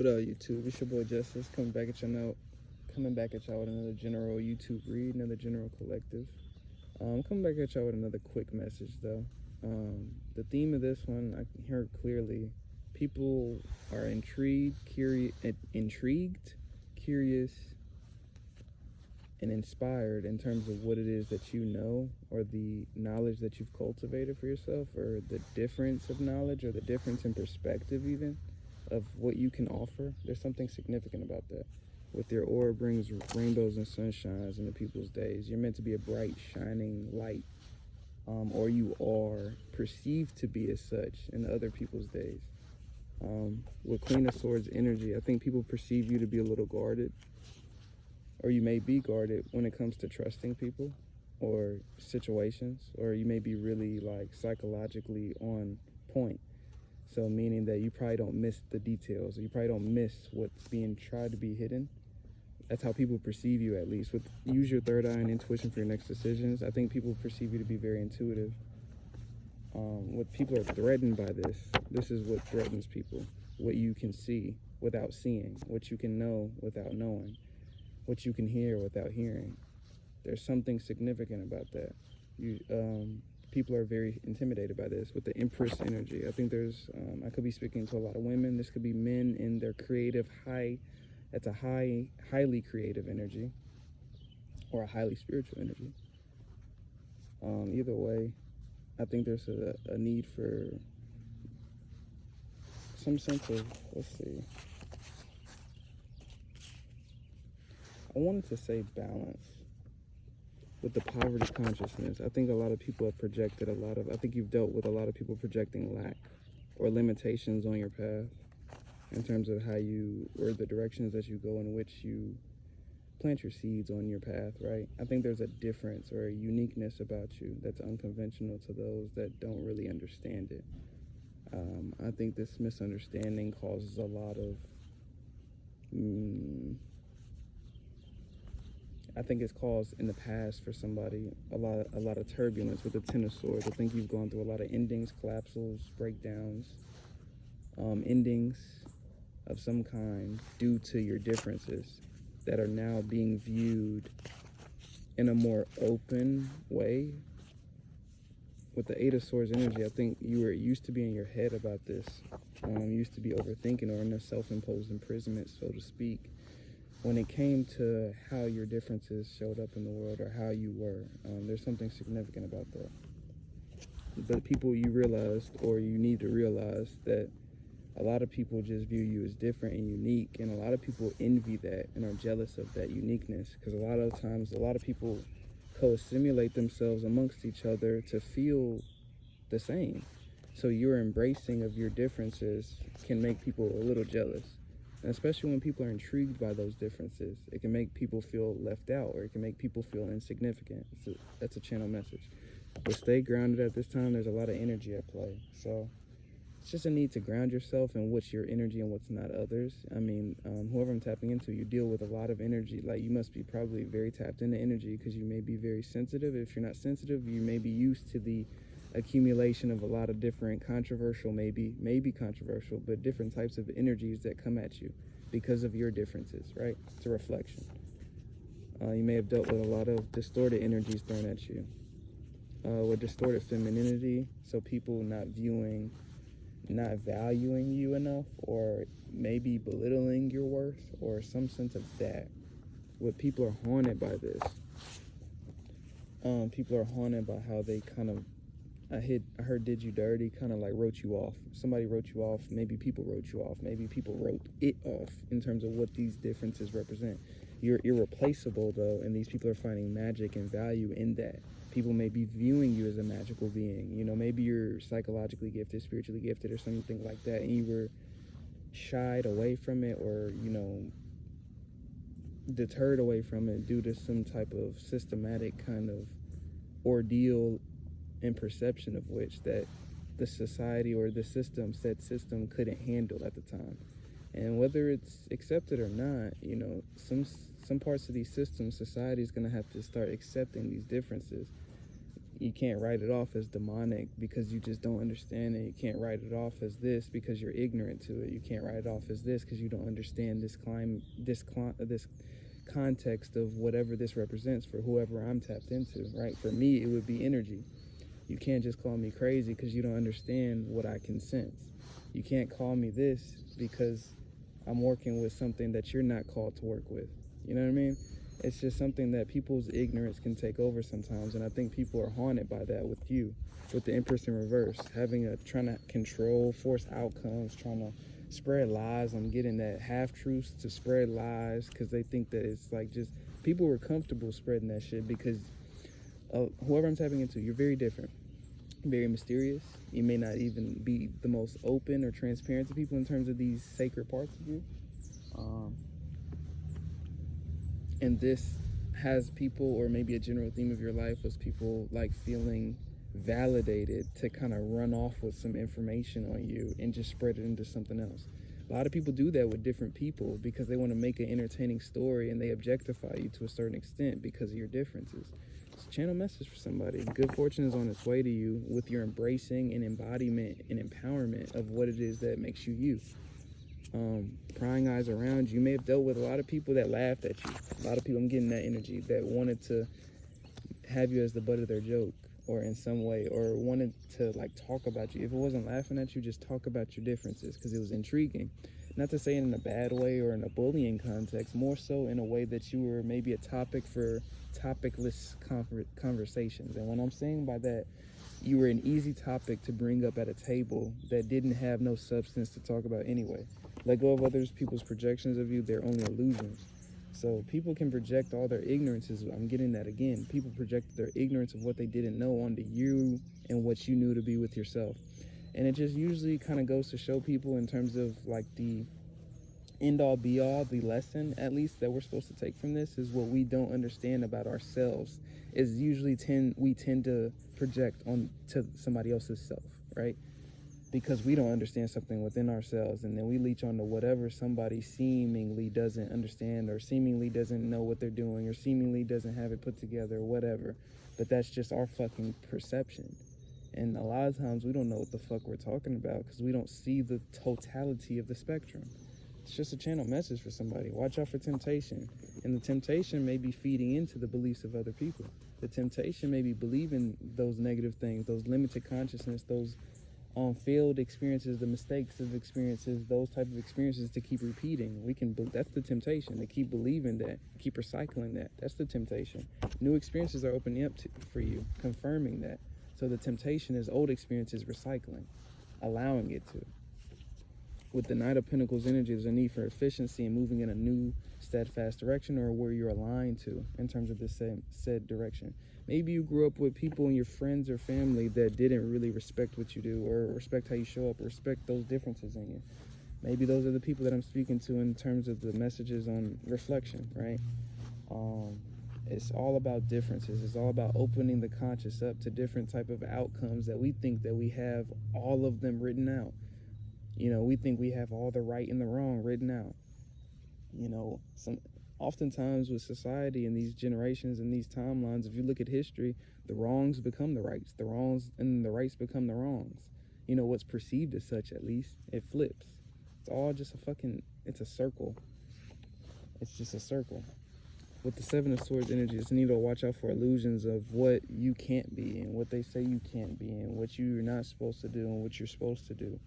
What up, YouTube? It's your boy Justice coming back at y'all with another general YouTube read, another general collective. Coming back at y'all with another quick message though. The theme of this one, I can hear it clearly. People are intrigued, curious, and inspired in terms of what it is that you know, or the knowledge that you've cultivated for yourself, or the difference of knowledge, or the difference in perspective even of what you can offer. There's something significant about that. With your aura brings rainbows and sunshines into people's days. You're meant to be a bright, shining light, or you are perceived to be as such in other people's days. With Queen of Swords energy, I think people perceive you to be a little guarded, or you may be guarded when it comes to trusting people or situations, or you may be really like psychologically on point. So meaning that you probably don't miss the details, or you probably don't miss what's being tried to be hidden. That's how people perceive you, at least. Use your third eye and intuition for your next decisions. I think people perceive you to be very intuitive. What people are threatened by this is what threatens people. What you can see without seeing, what you can know without knowing, what you can hear without hearing. There's something significant about that. People are very intimidated by this. With the Empress energy, I think I could be speaking to a lot of women. This could be men in their creative that's a highly creative energy, or a highly spiritual energy. Either way, I think there's a need for some sense of, let's see, I wanted to say balance. With the poverty consciousness, I think a lot of people have projected I think you've dealt with a lot of people projecting lack or limitations on your path in terms of how or the directions that you go in which you plant your seeds on your path, right? I think there's a difference or a uniqueness about you that's unconventional to those that don't really understand it. I think this misunderstanding causes a lot of I think it's caused in the past for somebody a lot of turbulence with the Ten of Swords. I think you've gone through a lot of endings, collapsals, breakdowns, endings of some kind due to your differences that are now being viewed in a more open way. With the Eight of Swords energy, I think you were used to be in your head about this. Used to be overthinking, or in a self-imposed imprisonment, so to speak, when it came to how your differences showed up in the world, or how you were. There's something significant about that. But people, you realized, or you need to realize, that a lot of people just view you as different and unique, and a lot of people envy that and are jealous of that uniqueness, because a lot of times, a lot of people co-assimilate themselves amongst each other to feel the same. So your embracing of your differences can make people a little jealous. And especially when people are intrigued by those differences, it can make people feel left out, or it can make people feel insignificant. That's a channel message. But stay grounded at this time. There's a lot of energy at play. So it's just a need to ground yourself in what's your energy and what's not others. I mean, whoever I'm tapping into, you deal with a lot of energy. Like, you must be probably very tapped into energy, because you may be very sensitive. If you're not sensitive, you may be used to the accumulation of a lot of different controversial, maybe controversial, but different types of energies that come at you because of your differences, right? It's a reflection. You may have dealt with a lot of distorted energies thrown at you, with distorted femininity, so people not valuing you enough, or maybe belittling your worth, or some sense of that. What people are haunted by this. People are haunted by how they kind of, I heard did you dirty, kind of like wrote you off. Somebody wrote you off, maybe people wrote you off, maybe people wrote it off in terms of what these differences represent. You're irreplaceable though, and these people are finding magic and value in that. People may be viewing you as a magical being. You know, maybe you're psychologically gifted, spiritually gifted, or something like that, and you were shied away from it, or, you know, deterred away from it due to some type of systematic kind of ordeal and perception of which that the society or the said system couldn't handle at the time. And whether it's accepted or not, you know, some parts of these systems, society is going to have to start accepting these differences. You can't write it off as demonic because you just don't understand it. You can't write it off as this because you're ignorant to it. You can't write it off as this because you don't understand this context of whatever this represents for whoever I'm tapped into, right? For me, it would be energy. You can't just call me crazy because you don't understand what I can sense. You can't call me this because I'm working with something that you're not called to work with. You know what I mean? It's just something that people's ignorance can take over sometimes, and I think people are haunted by that with you, with the Empress in reverse, trying to control, force outcomes, trying to spread lies. I'm getting that half-truths to spread lies because they think that it's like just, people were comfortable spreading that shit because whoever I'm tapping into, you're very different, very mysterious. You may not even be the most open or transparent to people in terms of these sacred parts of you. And this has people, or maybe a general theme of your life was people like feeling validated to kind of run off with some information on you and just spread it into something else. A lot of people do that with different people because they want to make an entertaining story and they objectify you to a certain extent because of your differences. It's a channel message for somebody. Good fortune is on its way to you with your embracing and embodiment and empowerment of what it is that makes you you. Prying eyes around you. You may have dealt with a lot of people that laughed at you. A lot of people, I'm getting that energy, that wanted to have you as the butt of their joke or in some way, or wanted to like talk about you. If it wasn't laughing at you, just talk about your differences because it was intriguing. Not to say it in a bad way or in a bullying context, more so in a way that you were maybe a topic for topicless conversations. And what I'm saying by that, you were an easy topic to bring up at a table that didn't have no substance to talk about anyway. Let go of others people's projections of you. They're only illusions. So people can project all their ignorances. I'm getting that again. People project their ignorance of what they didn't know onto you and what you knew to be with yourself. And it just usually kind of goes to show people in terms of like the end all be all, the lesson at least that we're supposed to take from this is what we don't understand about ourselves is usually we tend to project on to somebody else's self, right? Because we don't understand something within ourselves, and then we leech onto whatever somebody seemingly doesn't understand or seemingly doesn't know what they're doing or seemingly doesn't have it put together or whatever. But that's just our fucking perception. And a lot of times we don't know what the fuck we're talking about because we don't see the totality of the spectrum. It's just a channel message for somebody. Watch out for temptation. And the temptation may be feeding into the beliefs of other people. The temptation may be believing those negative things, those limited consciousness, those failed experiences, the mistakes of experiences, those type of experiences to keep repeating. That's the temptation, to keep believing that, keep recycling that. That's the temptation. New experiences are opening up for you, confirming that. So the temptation is old experiences recycling, allowing it to. With the Knight of Pentacles energy, there's a need for efficiency and moving in a new, steadfast direction or where you're aligned to in terms of this said direction. Maybe you grew up with people in your friends or family that didn't really respect what you do or respect how you show up or respect those differences in you. Maybe those are the people that I'm speaking to in terms of the messages on reflection, right? It's all about differences. It's all about opening the conscious up to different type of outcomes that we think that we have all of them written out. You know, we think we have all the right and the wrong written out. You know, oftentimes with society and these generations and these timelines, if you look at history, the wrongs become the rights. The wrongs and the rights become the wrongs. You know, what's perceived as such, at least, it flips. It's all just it's a circle. It's just a circle. With the Seven of Swords energy, it's need to watch out for illusions of what you can't be and what they say you can't be and what you're not supposed to do and what you're supposed to do.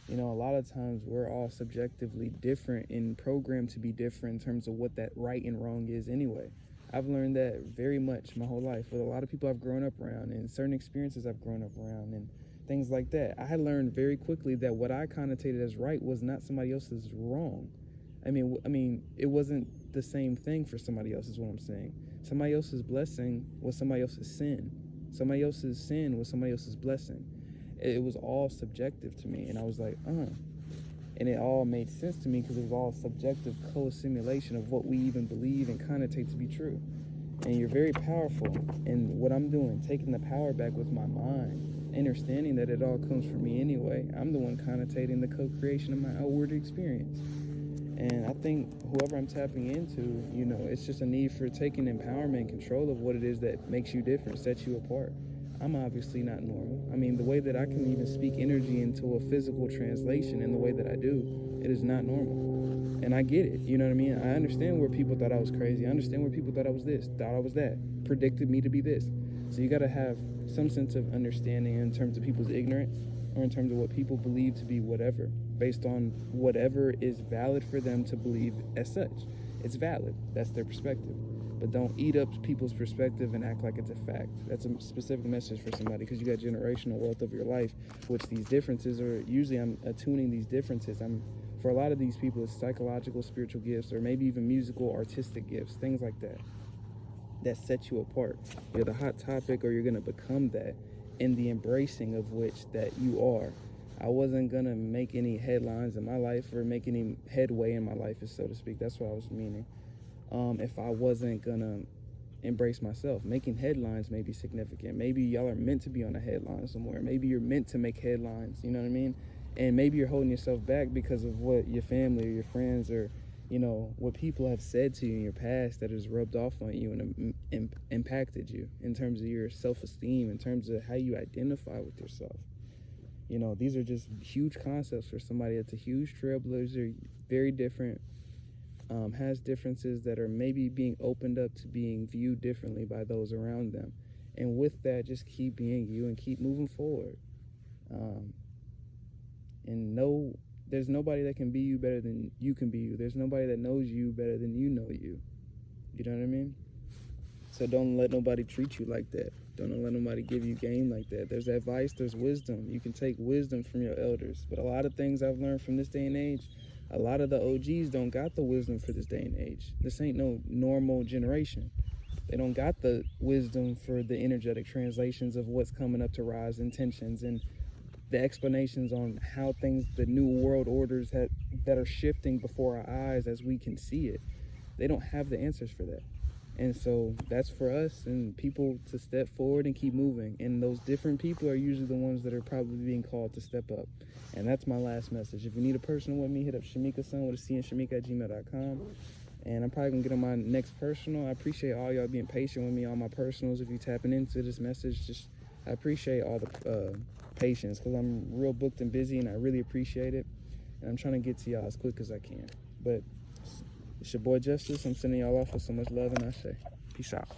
You know, a lot of times we're all subjectively different and programmed to be different in terms of what that right and wrong is anyway. I've learned that very much my whole life with a lot of people I've grown up around and certain experiences I've grown up around and things like that. I learned very quickly that what I connotated as right was not somebody else's wrong. I mean, it wasn't the same thing for somebody else is what I'm saying. Somebody else's blessing was somebody else's sin. Somebody else's sin was somebody else's blessing. It was all subjective to me, and I was like, And it all made sense to me because it was all subjective co-assimilation of what we even believe and connotate to be true. And you're very powerful. And what I'm doing, taking the power back with my mind, understanding that it all comes from me anyway. I'm the one connotating the co-creation of my outward experience. And I think whoever I'm tapping into, you know, it's just a need for taking empowerment and control of what it is that makes you different, sets you apart. I'm obviously not normal. I mean, the way that I can even speak energy into a physical translation in the way that I do, it is not normal. And I get it, you know what I mean? I understand where people thought I was crazy. I understand where people thought I was this, thought I was that, predicted me to be this. So you got to have some sense of understanding in terms of people's ignorance, or in terms of what people believe to be whatever, based on whatever is valid for them to believe as such. It's valid. That's their perspective. But don't eat up people's perspective and act like it's a fact. That's a specific message for somebody, because you got generational wealth of your life, which these differences are, usually I'm attuning these differences. For a lot of these people, it's psychological, spiritual gifts, or maybe even musical, artistic gifts, things like that, that set you apart. You're the hot topic, or you're going to become that, in the embracing of which that you are. I wasn't going to make any headlines in my life or make any headway in my life, so to speak. That's what I was meaning. If I wasn't gonna embrace myself. Making headlines may be significant. Maybe y'all are meant to be on a headline somewhere. Maybe you're meant to make headlines, you know what I mean? And maybe you're holding yourself back because of what your family or your friends, or, you know, what people have said to you in your past that has rubbed off on you and impacted you in terms of your self-esteem, in terms of how you identify with yourself. You know, these are just huge concepts for somebody that's a huge trailblazer, very different, has differences that are maybe being opened up to being viewed differently by those around them. And with that, just keep being you and keep moving forward. And there's nobody that can be you better than you can be you. There's nobody that knows you better than you know you. You know what I mean? So don't let nobody treat you like that. Don't let nobody give you game like that. There's advice, there's wisdom. You can take wisdom from your elders. But a lot of things I've learned from this day and age, a lot of the OGs don't got the wisdom for this day and age. This ain't no normal generation. They don't got the wisdom for the energetic translations of what's coming up to rise, intentions, and the explanations on how things, the new world orders that are shifting before our eyes as we can see it. They don't have the answers for that. And so that's for us and people to step forward and keep moving. And those different people are usually the ones that are probably being called to step up. And that's my last message. If you need a personal with me, hit up Shamika-san with a C and Shamika@gmail.com. And I'm probably going to get on my next personal. I appreciate all y'all being patient with me on my personals. If you're tapping into this message, I appreciate all the patience, because I'm real booked and busy, and I really appreciate it. And I'm trying to get to y'all as quick as I can. But it's your boy Justice. I'm sending y'all off with so much love, and I say, peace out.